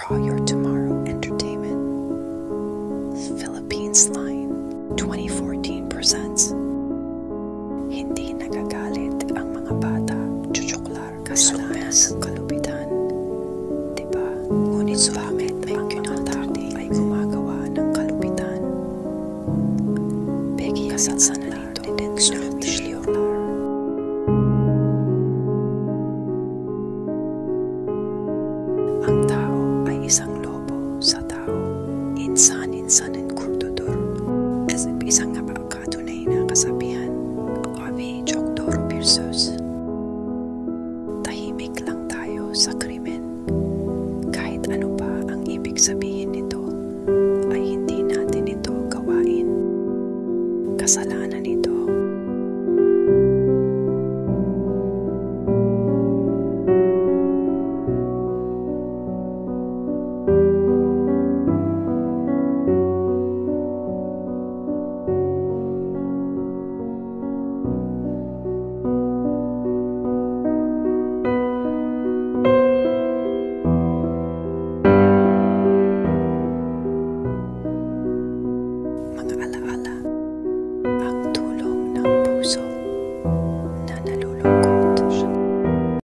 Draw Your Tomorrow Entertainment. Philippines Line 2014 presents Hindi Nagagalit ang Mga Bata, Chuchuklar, Kasalanan ng Kalupitan. Diba? Ngunit bakit ang mga tao ay gumagawa ng kalupitan? Peggy Kasalanan nito Sulutisyoklar. Ang tao ay isang lobo sa tao. Insan-insanin kurdudur. Isang napakatunay na kasabihan. Kami Jokdoro Pirsus. Tahimik lang tayo sa krimen. Kahit ano pa ang ibig sabihin nito, ay hindi natin ito gawain. Kasalanan